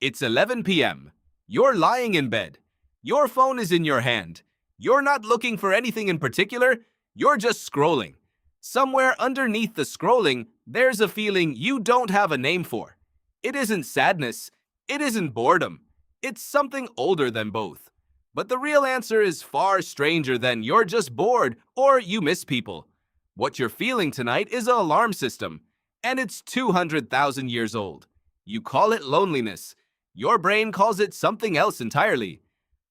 It's 11 p.m. You're lying in bed. Your phone is in your hand. You're not looking for anything in particular. You're just scrolling. Somewhere underneath the scrolling, there's a feeling you don't have a name for. It isn't sadness. It isn't boredom. It's something older than both. But the real answer is far stranger than you're just bored or you miss people. What you're feeling tonight is an alarm system, and it's 200,000 years old. You call it loneliness. Your brain calls it something else entirely.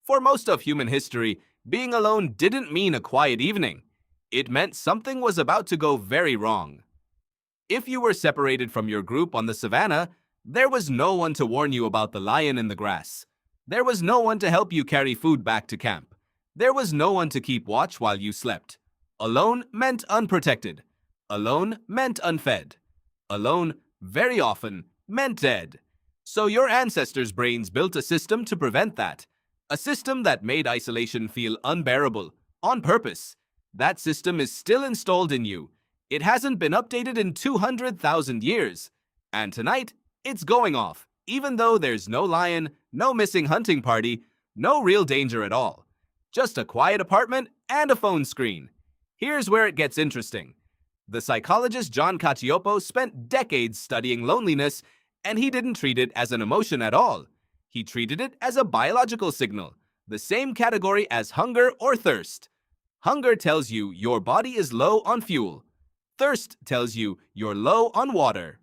For most of human history, being alone didn't mean a quiet evening. It meant something was about to go very wrong. If you were separated from your group on the savannah, there was no one to warn you about the lion in the grass. There was no one to help you carry food back to camp. There was no one to keep watch while you slept. Alone meant unprotected. Alone meant unfed. Alone, very often, meant dead. So your ancestors' brains built a system to prevent that. A system that made isolation feel unbearable, on purpose. That system is still installed in you. It hasn't been updated in 200,000 years. And tonight, it's going off, even though there's no lion, no missing hunting party, no real danger at all. Just a quiet apartment and a phone screen. Here's where it gets interesting. The psychologist John Cacioppo spent decades studying loneliness, and he didn't treat it as an emotion at all. He treated it as a biological signal, the same category as hunger or thirst. Hunger tells you your body is low on fuel. Thirst tells you you're low on water.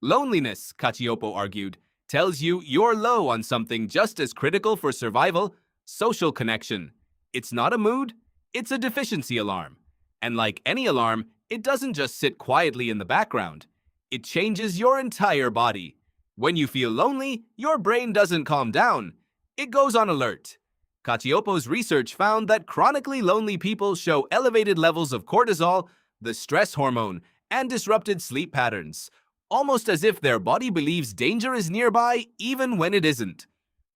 Loneliness, Cacioppo argued, tells you you're low on something just as critical for survival, social connection. It's not a mood, it's a deficiency alarm. And like any alarm, it doesn't just sit quietly in the background. It changes your entire body. When you feel lonely, your brain doesn't calm down. It goes on alert. Cacioppo's research found that chronically lonely people show elevated levels of cortisol, the stress hormone, and disrupted sleep patterns, almost as if their body believes danger is nearby even when it isn't.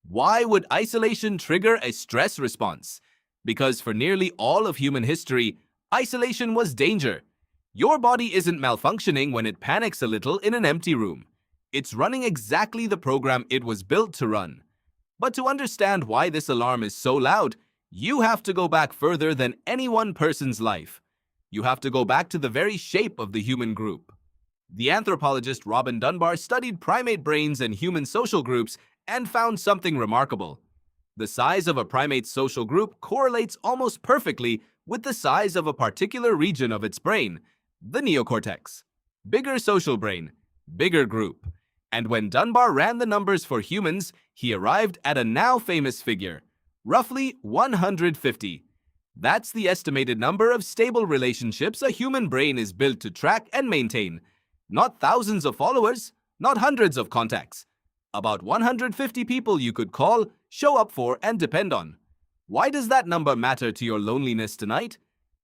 Why would isolation trigger a stress response? Because for nearly all of human history, isolation was danger. Your body isn't malfunctioning when it panics a little in an empty room. It's running exactly the program it was built to run. But to understand why this alarm is so loud, you have to go back further than any one person's life. You have to go back to the very shape of the human group. The anthropologist Robin Dunbar studied primate brains and human social groups and found something remarkable. The size of a primate's social group correlates almost perfectly with the size of a particular region of its brain, the neocortex. Bigger social brain, bigger group. And when Dunbar ran the numbers for humans, he arrived at a now famous figure, roughly 150. That's the estimated number of stable relationships a human brain is built to track and maintain. Not thousands of followers, not hundreds of contacts. About 150 people you could call, show up for, and depend on. Why does that number matter to your loneliness tonight?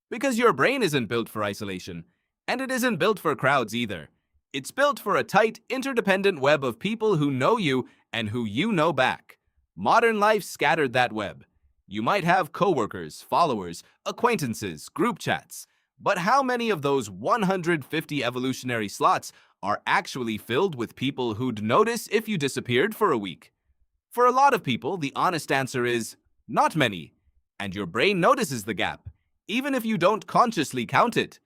Because your brain isn't built for isolation, and it isn't built for crowds either. It's built for a tight, interdependent web of people who know you and who you know back. Modern life scattered that web. You might have coworkers, followers, acquaintances, group chats. But how many of those 150 evolutionary slots are actually filled with people who'd notice if you disappeared for a week? For a lot of people, the honest answer is not many. And your brain notices the gap, even if you don't consciously count it.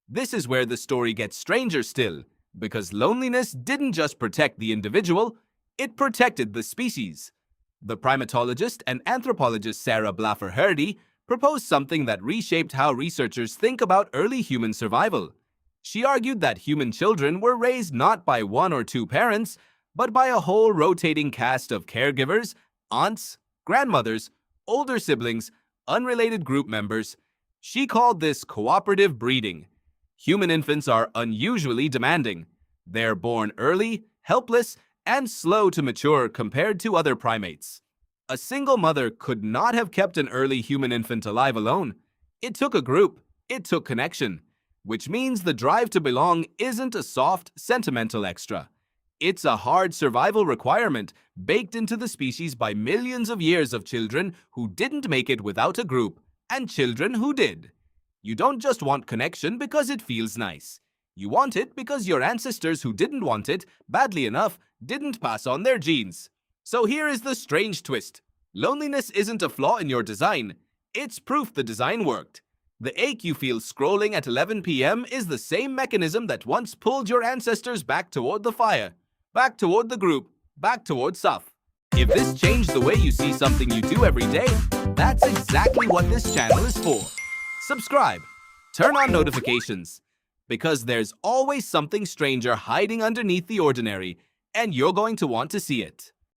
This is where the story gets stranger still, because loneliness didn't just protect the individual, it protected the species. The primatologist and anthropologist Sarah Blaffer-Hrdy proposed something that reshaped how researchers think about early human survival. She argued that human children were raised not by one or two parents, but by a whole rotating cast of caregivers, aunts, grandmothers, older siblings, unrelated group members. She called this cooperative breeding. Human infants are unusually demanding. They're born early, helpless, and slow to mature compared to other primates. A single mother could not have kept an early human infant alive alone. It took a group. It took connection. Which means the drive to belong isn't a soft, sentimental extra. It's a hard survival requirement baked into the species by millions of years of children who didn't make it without a group, and children who did. You don't just want connection because it feels nice. You want it because your ancestors who didn't want it badly enough didn't pass on their genes. So here is the strange twist. Loneliness isn't a flaw in your design. It's proof the design worked. The ache you feel scrolling at 11 p.m. is the same mechanism that once pulled your ancestors back toward the fire, back toward the group, back toward Suf. If this changed the way you see something you do every day, that's exactly what this channel is for. Subscribe. Turn on notifications. Because there's always something stranger hiding underneath the ordinary, and you're going to want to see it.